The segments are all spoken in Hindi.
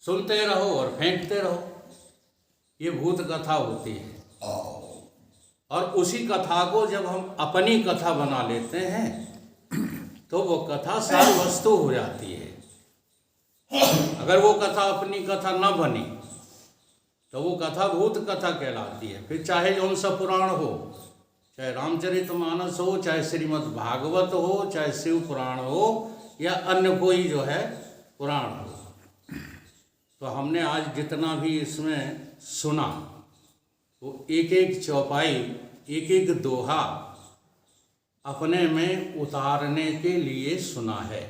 सुनते रहो और फेंकते रहो, ये भूत कथा होती है। और उसी कथा को जब हम अपनी कथा बना लेते हैं तो वो कथा सार वस्तु हो जाती है। अगर वो कथा अपनी कथा न बनी तो वो कथा भूत कथा कहलाती है। फिर चाहे जौन सा पुराण हो, चाहे रामचरितमानस हो, चाहे श्रीमद् भागवत हो, चाहे शिव पुराण हो या अन्य कोई जो है पुराण हो। तो हमने आज जितना भी इसमें सुना वो एक एक चौपाई, एक एक दोहा अपने में उतारने के लिए सुना है।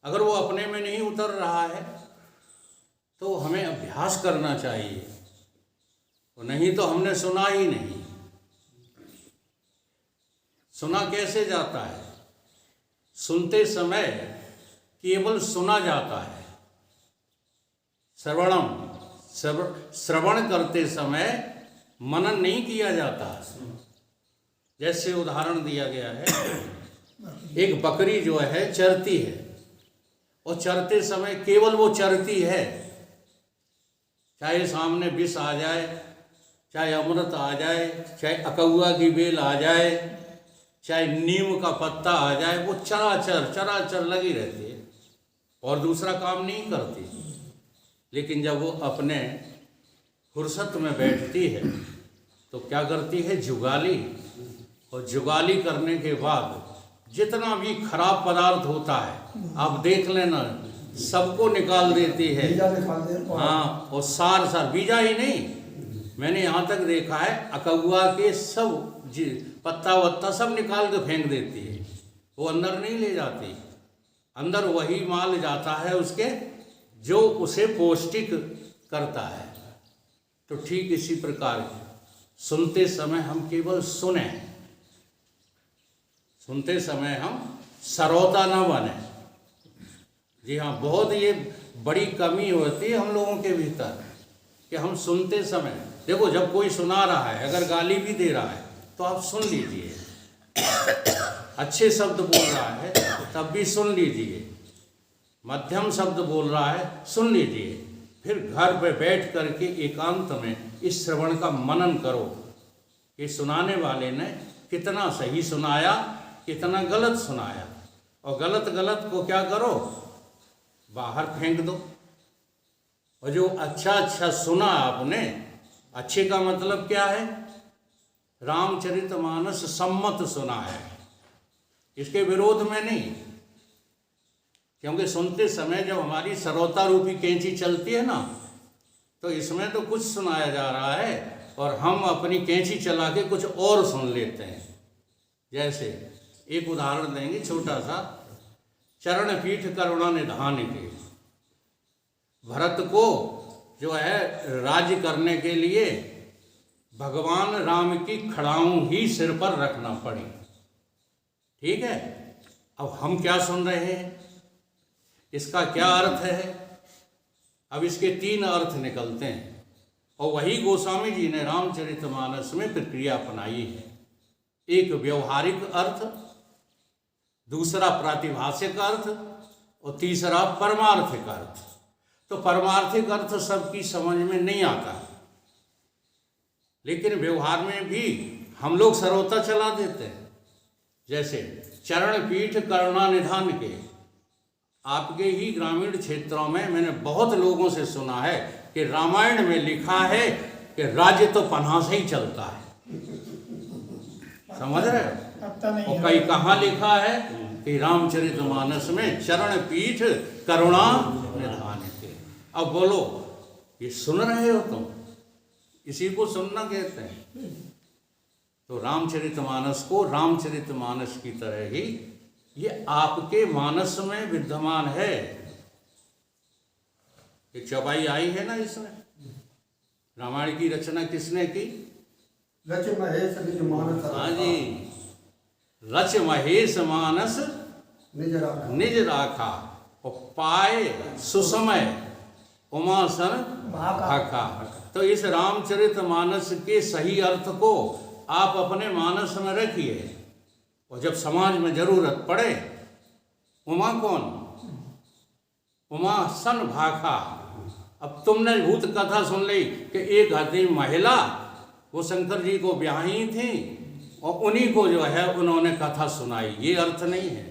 अगर वो अपने में नहीं उतर रहा है तो हमें अभ्यास करना चाहिए, तो नहीं तो हमने सुना ही नहीं। सुना कैसे जाता है? सुनते समय केवल सुना जाता है। श्रवण करते समय मनन नहीं किया जाता। जैसे उदाहरण दिया गया है, एक बकरी जो है चरती है और चरते समय केवल वो चरती है, चाहे सामने विष आ जाए, चाहे अमृत आ जाए, चाहे अकौआ की बेल आ जाए, चाहे नीम का पत्ता आ जाए, वो चराचर लगी रहती है और दूसरा काम नहीं करती। लेकिन जब वो अपने फुर्सत में बैठती है तो क्या करती है? जुगाली। और जुगाली करने के बाद जितना भी खराब पदार्थ होता है आप देख लेना, सबको निकाल देती है। हाँ, और सार बीजा ही नहीं, मैंने यहाँ तक देखा है अकौआ के सब पत्ता वत्ता सब निकाल के फेंक देती है। वो अंदर नहीं ले जाती, अंदर वही माल जाता है उसके जो उसे पौष्टिक करता है। तो ठीक इसी प्रकार सुनते समय हम केवल सुने, सुनते समय हम श्रोता न बने। जी हाँ, बहुत ये बड़ी कमी होती है हम लोगों के भीतर कि हम सुनते समय, देखो जब कोई सुना रहा है, अगर गाली भी दे रहा है तो आप सुन लीजिए, अच्छे शब्द बोल रहा है तब भी सुन लीजिए, मध्यम शब्द बोल रहा है सुन लीजिए। फिर घर पे बैठ करके एकांत में इस श्रवण का मनन करो कि सुनाने वाले ने कितना सही सुनाया, कितना गलत सुनाया, और गलत को क्या करो? बाहर फेंक दो। और जो अच्छा सुना आपने, अच्छे का मतलब क्या है? रामचरितमानस सम्मत सुना है, इसके विरोध में नहीं। क्योंकि सुनते समय जब हमारी श्रोता रूपी कैंची चलती है ना, तो इसमें तो कुछ सुनाया जा रहा है और हम अपनी कैंची चला के कुछ और सुन लेते हैं। जैसे एक उदाहरण देंगे छोटा सा, चरण पीठ करुणा निधान के। भरत को जो है राज्य करने के लिए भगवान राम की खड़ाऊं ही सिर पर रखना पड़ी। ठीक है, अब हम क्या सुन रहे हैं, इसका क्या अर्थ है? अब इसके 3 अर्थ निकलते हैं और वही गोस्वामी जी ने रामचरितमानस में प्रक्रिया अपनाई है। एक व्यवहारिक अर्थ, दूसरा प्रातिभाषिक अर्थ और तीसरा परमार्थिक अर्थ। तो परमार्थिक अर्थ सबकी समझ में नहीं आता, लेकिन व्यवहार में भी हम लोग श्रोता चला देते हैं। जैसे चरण पीठ करुणा निधान के, आपके ही ग्रामीण क्षेत्रों में मैंने बहुत लोगों से सुना है कि रामायण में लिखा है कि राज्य तो पन्हा से ही चलता है। समझ रहे हो? और कई कहाँ लिखा है कि रामचरितमानस में चरण पीठ करुणा निधान के। अब बोलो, ये सुन रहे हो तुम? इसी को सुनना कहते हैं। तो रामचरितमानस को रामचरितमानस की तरह ही ये आपके मानस में विद्यमान है। एक चौपाई आई है ना इसमें, रामायण की रचना किसने की? रच महेश निज मानस। हाँ जी, रच महेश मानस निज राखा और पाए सुसमय उमा सन भाखा। तो इस रामचरितमानस के सही अर्थ को आप अपने मानस में रखिए, और जब समाज में जरूरत पड़े, उमा कौन? उमा सन भाखा, अब तुमने भूत कथा सुन ली कि एक हथी महिला वो शंकर जी को ब्याही थी और उन्हीं को जो है उन्होंने कथा सुनाई, ये अर्थ नहीं है।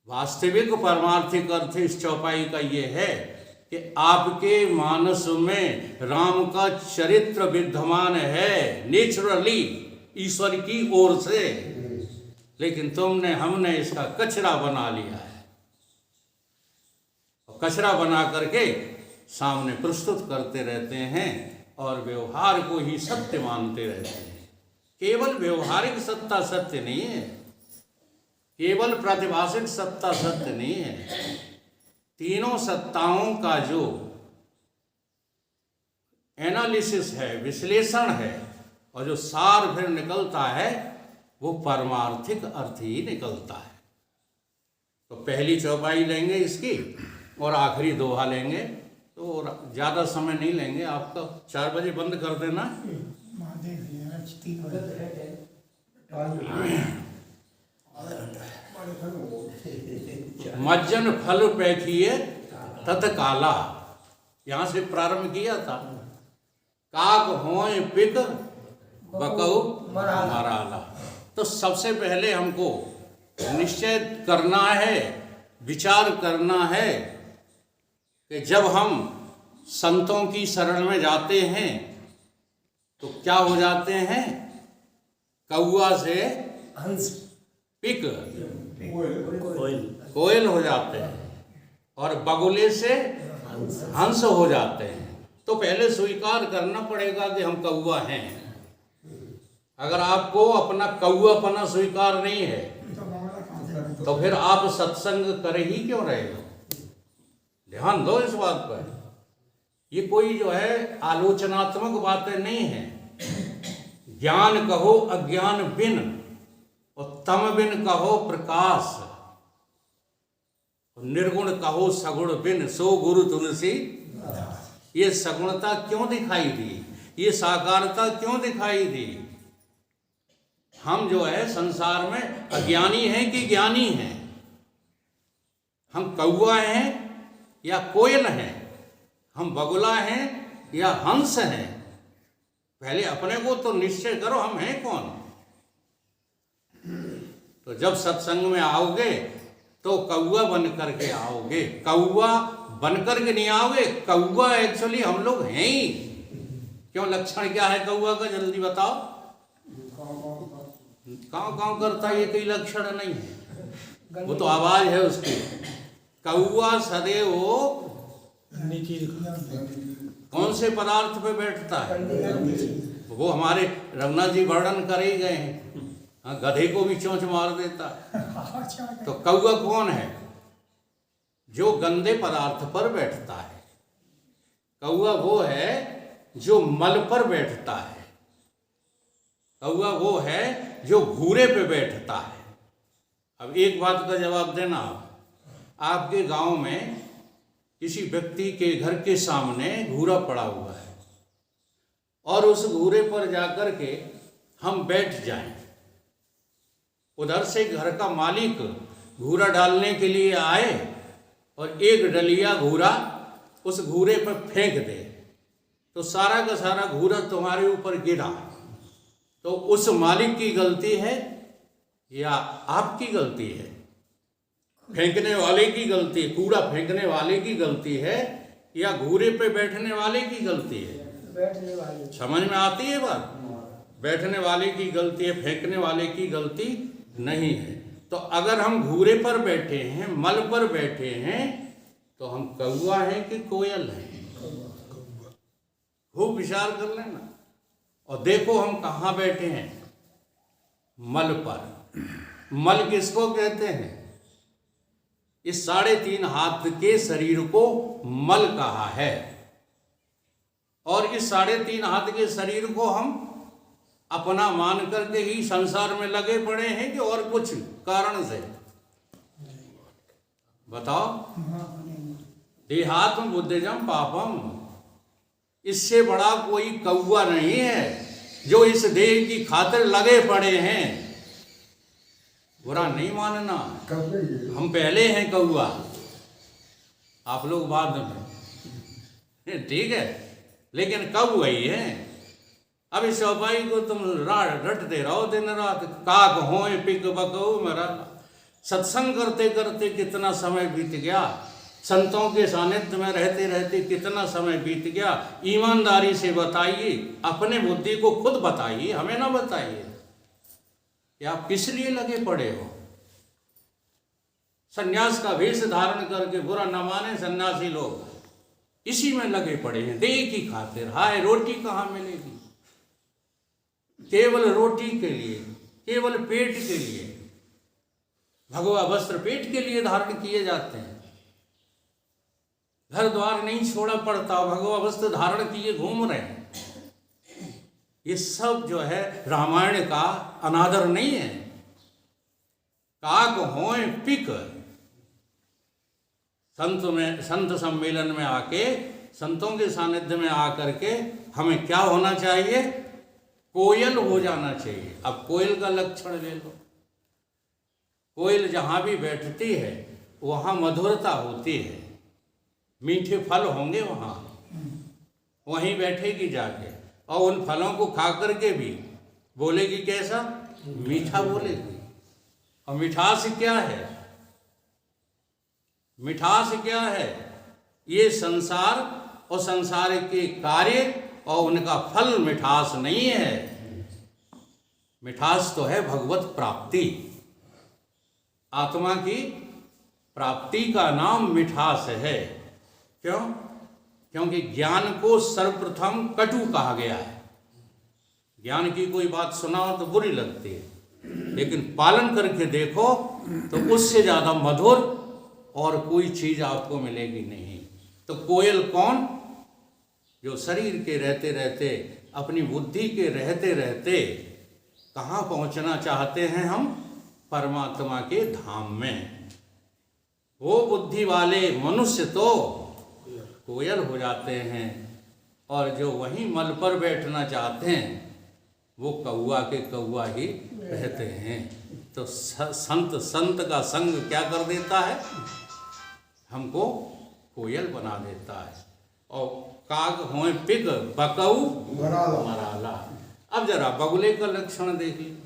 वास्तविक पारमार्थिक अर्थ इस चौपाई का ये है कि आपके मानस में राम का चरित्र विद्यमान है नेचुरली, ईश्वर की ओर से, लेकिन हमने इसका कचरा बना लिया है और कचरा बना करके सामने प्रस्तुत करते रहते हैं और व्यवहार को ही सत्य मानते रहते हैं। केवल व्यवहारिक सत्ता सत्य नहीं है, केवल प्रातिभाषिक सत्ता सत्य नहीं है। तीनों सत्ताओं का जो एनालिसिस है, विश्लेषण है, और जो सार फिर निकलता है वो परमार्थिक अर्थ ही निकलता है। तो पहली चौपाई लेंगे इसकी और आखिरी दोहा लेंगे, तो ज़्यादा समय नहीं लेंगे आपका। 4 बजे बंद कर देना। मज्जन फल पैखिए तत्काला, यहाँ से प्रारंभ किया था। काक होए पिक बकऊ मराला। तो सबसे पहले हमको निश्चय करना है, विचार करना है कि जब हम संतों की शरण में जाते हैं तो क्या हो जाते हैं? कौआ से हंस, पिक कोयल हो जाते हैं और बगुले से हंस हो जाते हैं। तो पहले स्वीकार करना पड़ेगा कि हम कौआ हैं। अगर आपको अपना कौआपना स्वीकार नहीं है तो फिर आप सत्संग कर ही क्यों रहे हो? ध्यान दो इस बात पर। ये कोई जो है आलोचनात्मक बातें नहीं है। ज्ञान कहो अज्ञान बिन और तम बिन कहो प्रकाश, निर्गुण कहो सगुण बिन सो गुरु तुलसी। ये सगुणता क्यों दिखाई दी? ये साकारता क्यों दिखाई दी? हम जो है संसार में अज्ञानी हैं कि ज्ञानी हैं? हम कौआ हैं या कोयल हैं? हम बगुला हैं या हंस हैं? पहले अपने को तो निश्चय करो, हम हैं कौन? तो जब सत्संग में आओगे तो कौआ बन करके आओगे, कौआ बन करके नहीं आओगे। कौआ एक्चुअली हम लोग हैं ही। क्यों? लक्षण क्या है कौआ का? जल्दी बताओ। काँव काँव करता है, ये कोई लक्षण नहीं है, वो तो आवाज है उसकी। कौआ सदैव कौन से पदार्थ पे बैठता है? वो हमारे रघुनाथ जी वर्णन कर ही गए हैं। हाँ, गधे को भी चोंच मार देता है। तो कौआ कौन है? जो गंदे पदार्थ पर बैठता है। कौआ वो है जो मल पर बैठता है। कौआ वो है जो घूरे पे बैठता है। अब एक बात का जवाब देना आप। आपके गांव में किसी व्यक्ति के घर के सामने घूरा पड़ा हुआ है और उस घूरे पर जाकर के हम बैठ जाएं। उधर से घर का मालिक घूरा डालने के लिए आए और एक डलिया घूरा उस घूरे पर फेंक दे, तो सारा का सारा घूरा तुम्हारे ऊपर गिरा, तो उस मालिक की गलती है या आपकी गलती है? फेंकने वाले की गलती है, कूड़ा फेंकने वाले की गलती है या घूरे पे बैठने वाले की गलती है? बैठने वाले। समझ में आती है बात? बैठने वाले की गलती है, फेंकने वाले की गलती नहीं है। तो अगर हम घूरे पर बैठे हैं, मल पर बैठे हैं, तो हम कौआ हैं कि कोयल हैं? खूब विचार कर लेना और देखो हम कहाँ बैठे हैं। मल पर। मल किसको कहते हैं? इस 3.5 हाथ के शरीर को मल कहा है। और इस 3.5 हाथ के शरीर को हम अपना मान करके ही संसार में लगे पड़े हैं कि और कुछ कारण से? बताओ। देहात्म बुद्धिजम पापम। इससे बड़ा कोई कौआ नहीं है जो इस देह की खातिर लगे पड़े हैं। बुरा नहीं मानना, हम पहले हैं कौआ, आप लोग बाद में। ठीक है, लेकिन कब वही है? अब इस चौपाई को तुम रटते रहो दिन रात, काक होए पिक बकऊ मरा। सत्संग करते करते कितना समय बीत गया, संतों के सानिध्य में रहते रहते कितना समय बीत गया। ईमानदारी से बताइए, अपने बुद्धि को खुद बताइए, हमें ना बताइए कि आप किस लिए लगे पड़े हो। सन्यास का वेश धारण करके, बुरा न माने सन्यासी लोग, इसी में लगे पड़े हैं देह की खातिर। हाय, रोटी कहाँ मिलेगी? केवल रोटी के लिए, केवल पेट के लिए, भगवा वस्त्र पेट के लिए धारण किए जाते हैं। घर द्वार नहीं छोड़ा पड़ता, भगवा वस्त्र धारण किए घूम रहे हैं। ये सब जो है रामायण का अनादर नहीं है। काक होए पिक, संत सम्मेलन में आके, संतों के सानिध्य में आकर के हमें क्या होना चाहिए? कोयल हो जाना चाहिए। अब कोयल का लक्षण ले लो। कोयल जहाँ भी बैठती है वहाँ मधुरता होती है, मीठे फल होंगे वहाँ, वहीं बैठेगी जाके, और उन फलों को खा करके भी बोलेगी कैसा? मीठा बोलेगी। और मिठास क्या है? मिठास क्या है? ये संसार और संसार के कार्य और उनका फल मिठास नहीं है। मिठास तो है भगवत प्राप्ति, आत्मा की प्राप्ति का नाम मिठास है। क्यों? क्योंकि ज्ञान को सर्वप्रथम कटु कहा गया है। ज्ञान की कोई बात सुनाओ तो बुरी लगती है, लेकिन पालन करके देखो तो उससे ज़्यादा मधुर और कोई चीज़ आपको मिलेगी नहीं। तो कोयल कौन? जो शरीर के रहते रहते, अपनी बुद्धि के रहते रहते कहाँ पहुँचना चाहते हैं हम? परमात्मा के धाम में। वो बुद्धि वाले मनुष्य तो कोयल हो जाते हैं, और जो वहीं मल पर बैठना चाहते हैं वो कौआ के कौआ ही रहते हैं। तो संत का संग क्या कर देता है? हमको कोयल बना देता है। और काग होए पिग बकऊ मराला। अब जरा बगुले का लक्षण देखिए।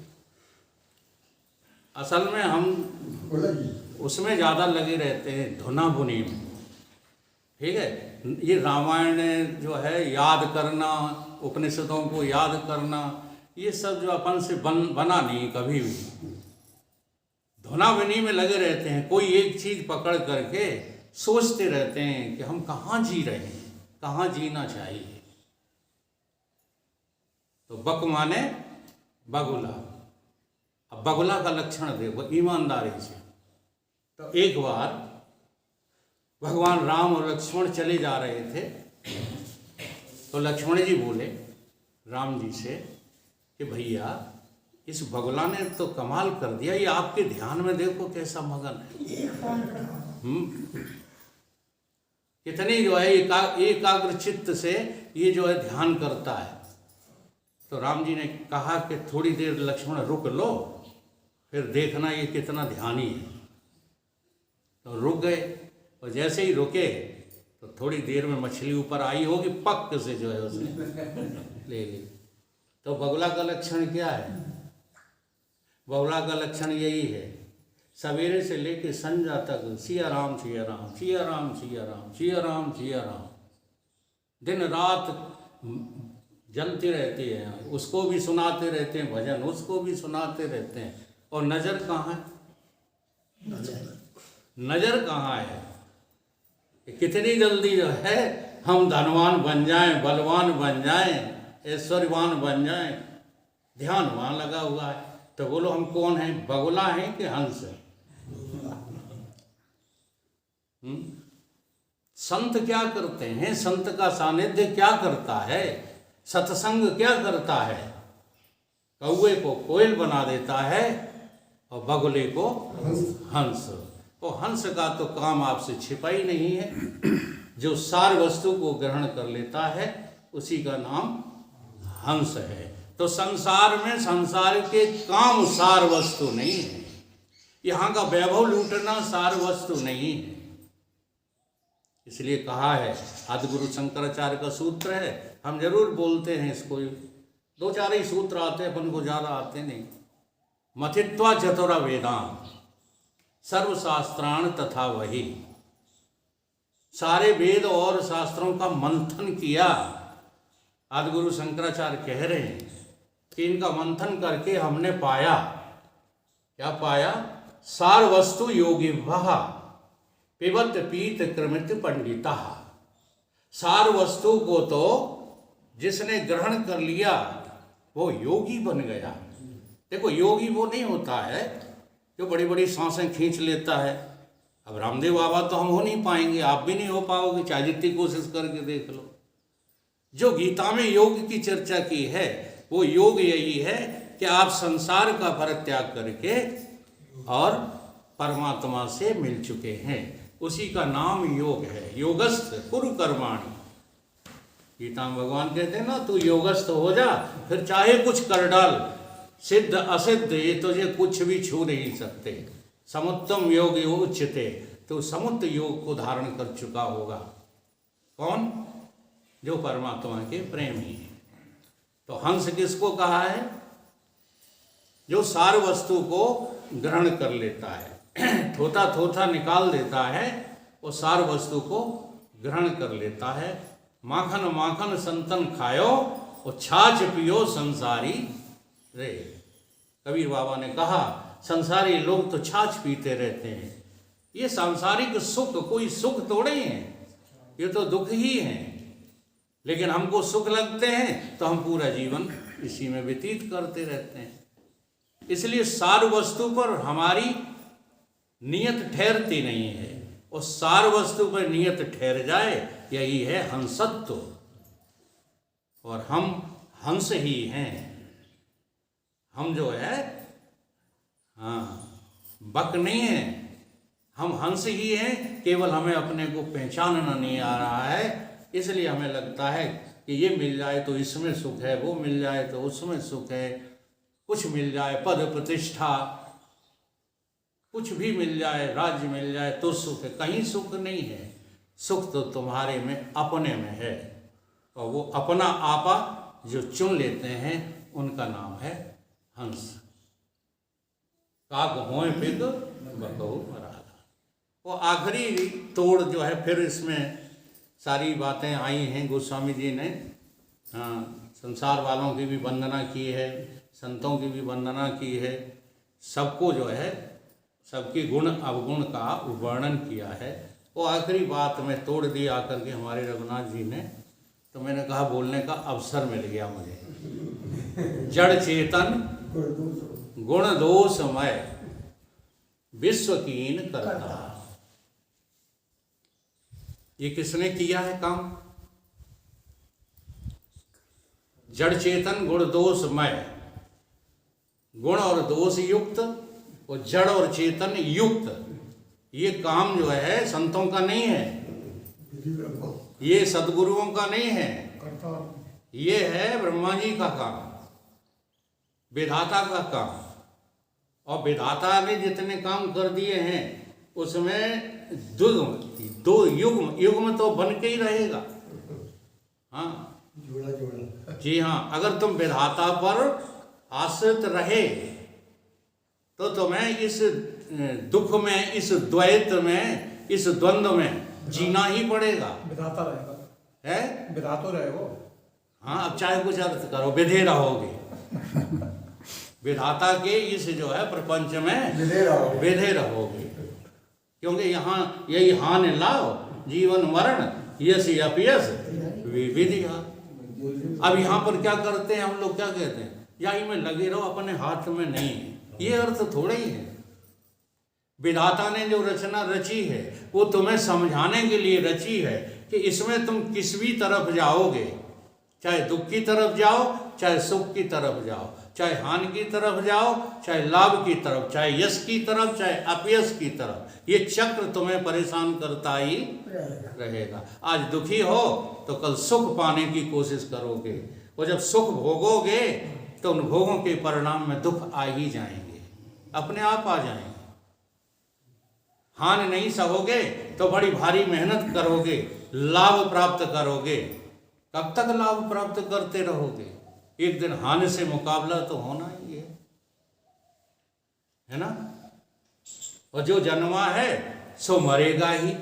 असल में हम उसमें ज़्यादा लगे रहते हैं, धुना बुनी में। ठीक है, ये रामायण जो है याद करना, उपनिषदों को याद करना, ये सब जो अपन से बना नहीं कभी भी। धुनाविनी में लगे रहते हैं, कोई एक चीज़ पकड़ करके सोचते रहते हैं कि हम कहाँ जी रहे हैं, कहाँ जीना चाहिए। तो बक माने बगुला। अब बगुला का लक्षण देखो ईमानदारी से। तो एक बार भगवान राम और लक्ष्मण चले जा रहे थे, तो लक्ष्मण जी बोले राम जी से कि भैया इस बगुला ने तो कमाल कर दिया, ये आपके ध्यान में देखो कैसा मगन है। कितनी जो है एकाग्र चित्त से ये जो है ध्यान करता है। तो राम जी ने कहा कि थोड़ी देर लक्ष्मण रुक लो, फिर देखना ये कितना ध्यानी है। तो रुक गए, और जैसे ही रुके तो थोड़ी देर में मछली ऊपर आई होगी, पक से जो है उसने ले ली। तो बगुला का लक्षण क्या है? बगुला का लक्षण यही है, सवेरे से लेके संध्या तक सिया राम सिया राम सिया राम सिया राम सिया राम सिया राम, दिन रात जलती रहती है। उसको भी सुनाते रहते हैं भजन, उसको भी सुनाते रहते हैं। और नज़र कहाँ है? नज़र कहाँ है? कितनी जल्दी जो है हम धनवान बन जाएं, बलवान बन जाएं, ऐश्वर्यवान बन जाएं, ध्यान वहाँ लगा हुआ है। तो बोलो हम कौन हैं? बगुला हैं कि हंस हैं? संत क्या करते हैं? संत का सानिध्य क्या करता है? सत्संग क्या करता है? कौवे को कोयल बना देता है और बगुले को हंस। और हंस का तो काम आपसे छिपा ही नहीं है। जो सार वस्तु को ग्रहण कर लेता है उसी का नाम हंस है। तो संसार में संसार के काम सार वस्तु नहीं है। यहाँ का वैभव लूटना सार वस्तु नहीं है। इसलिए कहा है, आदि गुरु शंकराचार्य का सूत्र है, हम जरूर बोलते हैं इसको, दो चार ही सूत्र आते हैं, अपन को ज़्यादा आते नहीं। मथित्वा चतुरा वेदांत सर्वशास्त्राण तथा वही, सारे वेद और शास्त्रों का मंथन किया। आदि गुरु शंकराचार्य कह रहे हैं कि इनका मंथन करके हमने पाया, क्या पाया? सार वस्तु योगी वहा पिबत पीत कृमित पंडिता। सार वस्तु को तो जिसने ग्रहण कर लिया वो योगी बन गया। देखो, योगी वो नहीं होता है जो बड़ी बड़ी सांसें खींच लेता है। अब रामदेव बाबा तो हम हो नहीं पाएंगे, आप भी नहीं हो पाओगे, चाहे जितनी कोशिश करके देख लो। जो गीता में योग की चर्चा की है वो योग यही है कि आप संसार का परित्याग करके और परमात्मा से मिल चुके हैं, उसी का नाम योग है। योगस्थ कुरु कर्माणि, गीता में भगवान कहते हैं ना, तू योगस्थ हो जा, फिर चाहे कुछ कर डाल, सिद्ध असिद्ध ये तुझे कुछ भी छू नहीं सकते। समुत्तम योग उच्यते, तो समुद्र योग को धारण कर चुका होगा। कौन? जो परमात्मा के प्रेमी है। तो हंस किसको कहा है? जो सार वस्तु को ग्रहण कर लेता है, थोथा थोथा निकाल देता है, वो सार वस्तु को ग्रहण कर लेता है। माखन माखन संतन खायो, और छाछ पियो संसारी रे। कबीर बाबा ने कहा, संसारी लोग तो छाछ पीते रहते हैं। ये सांसारिक सुख कोई सुख थोड़े हैं, ये तो दुख ही हैं। लेकिन हमको सुख लगते हैं तो हम पूरा जीवन इसी में व्यतीत करते रहते हैं। इसलिए सार वस्तु पर हमारी नियत ठहरती नहीं है, और सार वस्तु पर नियत ठहर जाए यही है हंसत्व। और हम हंस ही हैं। हम जो है, हाँ, बक नहीं है, हम हंस ही हैं। केवल हमें अपने को पहचानना नहीं आ रहा है, इसलिए हमें लगता है कि ये मिल जाए तो इसमें सुख है, वो मिल जाए तो उसमें सुख है, कुछ मिल जाए पद प्रतिष्ठा, कुछ भी मिल जाए, राज्य मिल जाए तो सुख है। कहीं सुख नहीं है, सुख तो तुम्हारे में, अपने में है। और वो अपना आपा जो चुन लेते हैं उनका नाम है हंस। काक होए पिग बकहु मराला। वो आखिरी तोड़ जो है, फिर इसमें सारी बातें आई हैं। गोस्वामी जी ने संसार वालों की भी वंदना की है, संतों की भी वंदना की है, सबको जो है, सबकी गुण अवगुण का वर्णन किया है। वो आखिरी बात में तोड़ दी आकर के हमारे रघुनाथ जी ने। तो मैंने कहा बोलने का अवसर मिल गया मुझे। जड़ चेतन गुण दोषमय विश्व कीन करता। ये किसने किया है काम? जड़ चेतन गुण दोषमय, गुण और दोष युक्त, और जड़ और चेतन युक्त। ये काम जो है संतों का नहीं है, ये सदगुरुओं का नहीं है, ये है ब्रह्मा जी का काम, विधाता का काम। और विधाता ने जितने काम कर दिए हैं उसमें दो युग्म तो बन के ही रहेगा। हाँ, जोड़ा जोड़ा। जी हाँ, अगर तुम विधाता पर आश्रित रहे तो तुम्हें इस दुख में, इस द्वैत में, इस द्वंद्व में जीना ही पड़ेगा। विधाता रहेगा है, विधातो रहेगा। हाँ, अब चाहे कुछ अर्थ करो, विधे रहोगे। विधाता के इस जो है प्रपंच में विधे रहोगे। क्योंकि यहाँ यही हान लाओ जीवन मरण यश अपयश विविधिया। अब यहाँ पर क्या करते हैं हम लोग? क्या कहते हैं? यही में लगे रहो, अपने हाथ में नहीं है। ये अर्थ थोड़ा ही है। विधाता ने जो रचना रची है वो तुम्हें समझाने के लिए रची है कि इसमें तुम किस भी तरफ जाओगे, चाहे दुख की तरफ जाओ, चाहे सुख की तरफ जाओ, चाहे हानि की तरफ जाओ, चाहे लाभ की तरफ, चाहे यश की तरफ, चाहे अपयश की तरफ, ये चक्र तुम्हें परेशान करता ही रहेगा। आज दुखी हो तो कल सुख पाने की कोशिश करोगे, और जब सुख भोगोगे तो उन भोगों के परिणाम में दुख आ ही जाएंगे, अपने आप आ जाएंगे। हानि नहीं सहोगे तो बड़ी भारी मेहनत करोगे, लाभ प्राप्त करोगे। कब तक लाभ प्राप्त करते रहोगे? एक दिन हानि से मुकाबला तो होना ही है ना। और जो जन्मा है सो मरेगा ही।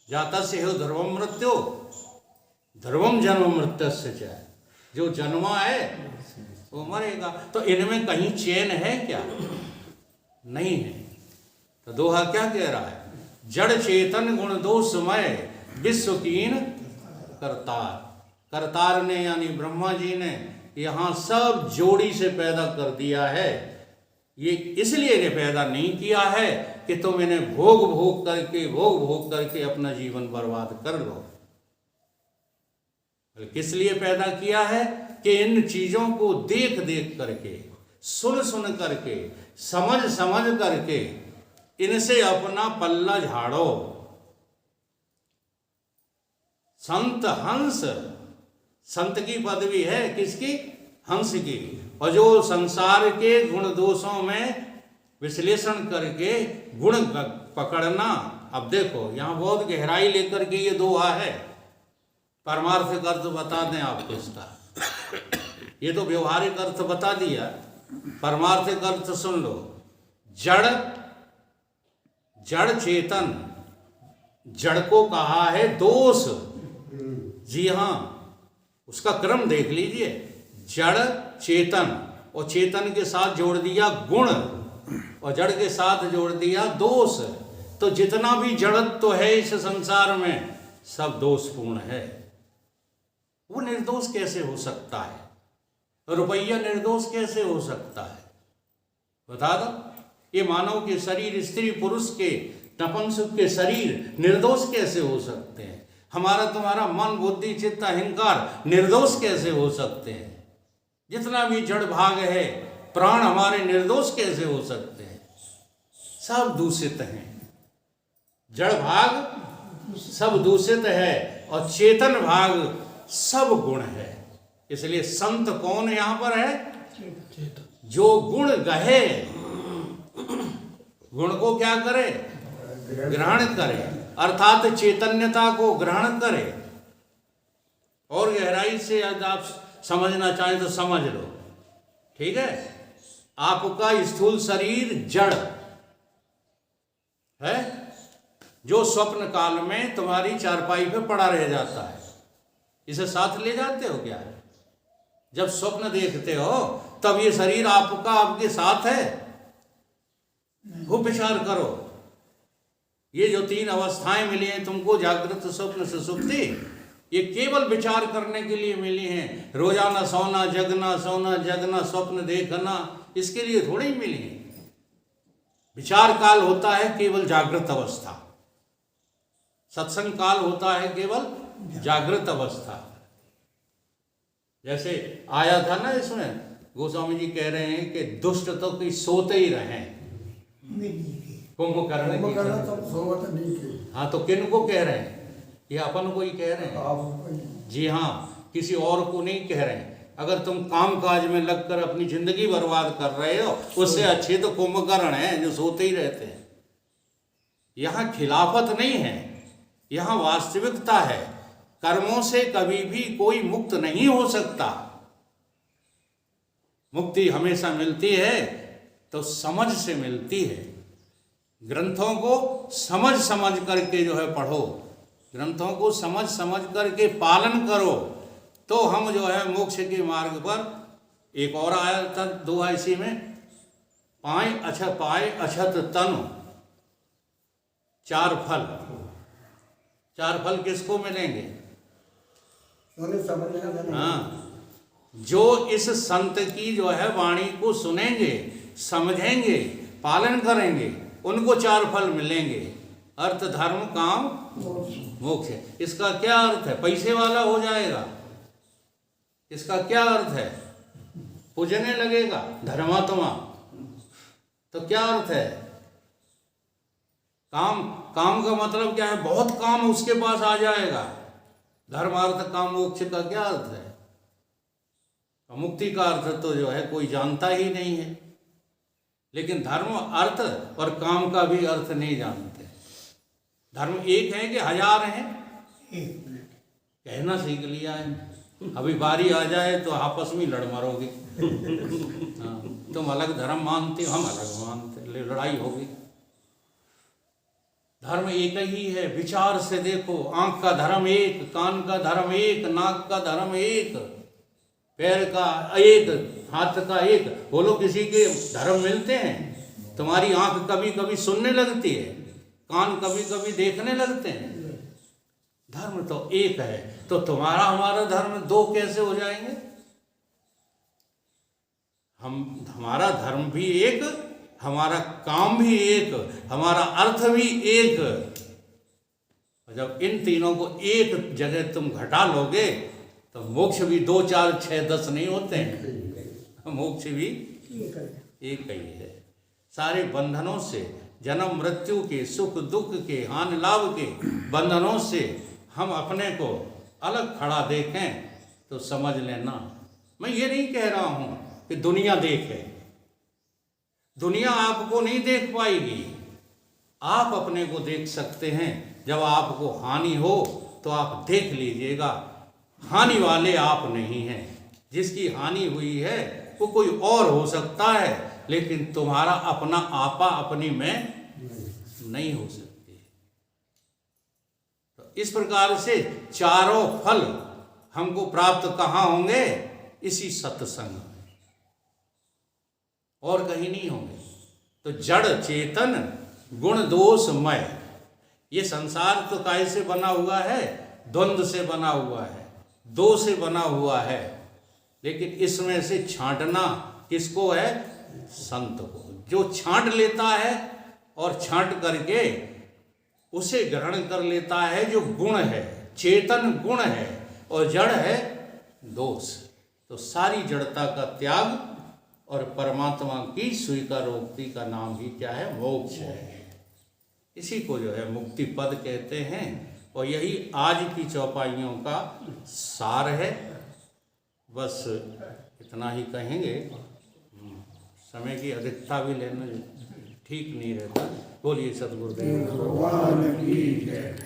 जाता से हो ध्रुवम मृत्यु, ध्रुवम जन्म मृत्युस्य च। जो जन्मा है वो मरेगा। तो इनमें कहीं चैन है क्या? नहीं है। तो दोहा क्या कह रहा है? जड़ चेतन गुण दोषमय विश्व कीन करतार। करतार ने यानी ब्रह्मा जी ने यहाँ सब जोड़ी से पैदा कर दिया है। ये इसलिए ने पैदा नहीं किया है कि तुम इन्हें भोग भोग करके अपना जीवन बर्बाद कर लो। किस लिए पैदा किया है? कि इन चीजों को देख देख करके, सुन सुन करके, समझ समझ करके इनसे अपना पल्ला झाड़ो। संत हंस, संत की पदवी है किसकी? हंस की। और जो संसार के गुण दोषों में विश्लेषण करके गुण पकड़ना। अब देखो यहाँ बहुत गहराई लेकर के ये दोहा है। परमार्थिक अर्थ बता दें आपको इसका। ये तो व्यवहारिक अर्थ बता दिया, परमार्थिक अर्थ सुन लो। जड़, जड़ चेतन, जड़ को कहा है दोष। जी हाँ, उसका क्रम देख लीजिए। जड़ चेतन, और चेतन के साथ जोड़ दिया गुण, और जड़ के साथ जोड़ दिया दोष। तो जितना भी जड़त्व है इस संसार में सब दोषपूर्ण है। वो निर्दोष कैसे हो सकता है? रुपया निर्दोष कैसे हो सकता है? बता दो। ये मानव के शरीर, स्त्री पुरुष के, नपुंसक के शरीर निर्दोष कैसे हो सकते हैं? हमारा तुम्हारा मन, बुद्धि, चित्त, अहंकार निर्दोष कैसे हो सकते हैं? जितना भी जड़ भाग है, प्राण हमारे निर्दोष कैसे हो सकते हैं? सब दूषित हैं। जड़ भाग सब दूषित है और चेतन भाग सब गुण है। इसलिए संत कौन यहां पर है? जो गुण गहे, गुण को क्या करे? ग्रहण करे, अर्थात चैतन्यता को ग्रहण करे। और गहराई से यदि आप समझना चाहें तो समझ लो, ठीक है। आपका स्थूल शरीर जड़ है, जो स्वप्न काल में तुम्हारी चारपाई पे पड़ा रह जाता है। इसे साथ ले जाते हो क्या? जब स्वप्न देखते हो तब ये शरीर आपका आपके साथ है? खूब विचार करो। ये जो तीन अवस्थाएं मिली हैं तुमको, जागृत, स्वप्न, सुषुप्ति, ये केवल विचार करने के लिए मिली हैं। रोजाना सोना जगना, सोना जगना, स्वप्न देखना, इसके लिए थोड़ी ही मिली हैं। विचार काल होता है केवल जागृत अवस्था, सत्संग काल होता है केवल जागृत अवस्था। जैसे आया था ना इसमें, गोस्वामी जी कह रहे हैं कि दुष्ट तो कोई सोते ही रहे कुंभकर्ण की। हाँ, तो किन को कह रहे हैं? ये अपन को ही कह रहे हैं। जी हाँ, किसी और को नहीं कह रहे हैं। अगर तुम काम काज में लगकर अपनी जिंदगी बर्बाद कर रहे हो, उससे अच्छे तो कुंभकर्ण हैं जो सोते ही रहते हैं। यहाँ खिलाफत नहीं है, यहाँ वास्तविकता है। कर्मों से कभी भी कोई मुक्त नहीं हो सकता। मुक्ति हमेशा मिलती है तो समझ से मिलती है। ग्रंथों को समझ समझ करके जो है पढ़ो, ग्रंथों को समझ समझ करके पालन करो, तो हम जो है मोक्ष के मार्ग पर। एक और आया था दोहा इसी में, पाए अछत तनु चार फल। चार फल किसको मिलेंगे? हाँ, जो इस संत की जो है वाणी को सुनेंगे, समझेंगे, पालन करेंगे, उनको चार फल मिलेंगे। अर्थ, धर्म, काम, मोक्ष। इसका क्या अर्थ है? पैसे वाला हो जाएगा। इसका क्या अर्थ है? पूजने लगेगा धर्मात्मा। तो क्या अर्थ है? काम का मतलब क्या है? बहुत काम उसके पास आ जाएगा। धर्म, अर्थ, काम, मोक्ष का क्या अर्थ है? मुक्ति का अर्थ तो जो है कोई जानता ही नहीं है। लेकिन धर्म, अर्थ और काम का भी अर्थ नहीं जानते। धर्म एक है कि हजार हैं? एक कहना सीख लिया है। अभी बारी आ जाए तो आपस में लड़ मरोगे। हाँ, तुम अलग धर्म मानते हो, हम अलग मानते, लड़ाई होगी। धर्म एक ही है, विचार से देखो। आंख का धर्म एक, कान का धर्म एक, नाक का धर्म एक, पैर का एक, हाथ का एक। बोलो किसी के धर्म मिलते हैं? तुम्हारी आंख कभी कभी सुनने लगती है, कान कभी कभी देखने लगते हैं। धर्म तो एक है, तो तुम्हारा हमारा धर्म दो कैसे हो जाएंगे? हमारा धर्म भी एक, हमारा काम भी एक, हमारा अर्थ भी एक। जब इन तीनों को एक जगह तुम घटा लोगे तो मोक्ष भी 2, 4, 6, 10 नहीं होते हैं। मोक्ष भी एक ही है। सारे बंधनों से, जन्म मृत्यु के, सुख दुख के, हानि लाभ के बंधनों से हम अपने को अलग खड़ा देखें तो समझ लेना। मैं ये नहीं कह रहा हूं कि दुनिया देखे, दुनिया आपको नहीं देख पाएगी। आप अपने को देख सकते हैं। जब आपको हानि हो तो आप देख लीजिएगा, हानि वाले आप नहीं हैं। जिसकी हानि हुई है वो कोई और हो सकता है, लेकिन तुम्हारा अपना आपा अपनी मैं नहीं हो सकती। तो इस प्रकार से चारों फल हमको प्राप्त कहाँ होंगे? इसी सत्संग में, और कहीं नहीं होंगे। तो जड़ चेतन गुण दोषमय, ये संसार तो काय से बना हुआ है? द्वंद्व से बना हुआ है, दो से बना हुआ है। लेकिन इसमें से छांटना किसको है? संत को। जो छांट लेता है और छांट करके उसे ग्रहण कर लेता है, जो गुण है, चेतन गुण है और जड़ है दोष। तो सारी जड़ता का त्याग और परमात्मा की स्वीकारोक्ति का नाम ही क्या है? मोक्ष है। इसी को जो है मुक्ति पद कहते हैं। और यही आज की चौपाइयों का सार है। बस इतना ही कहेंगे। समय की अधिकता भी लेना ठीक नहीं रहता। बोलिए सद्गुरुदेव भगवान की जय।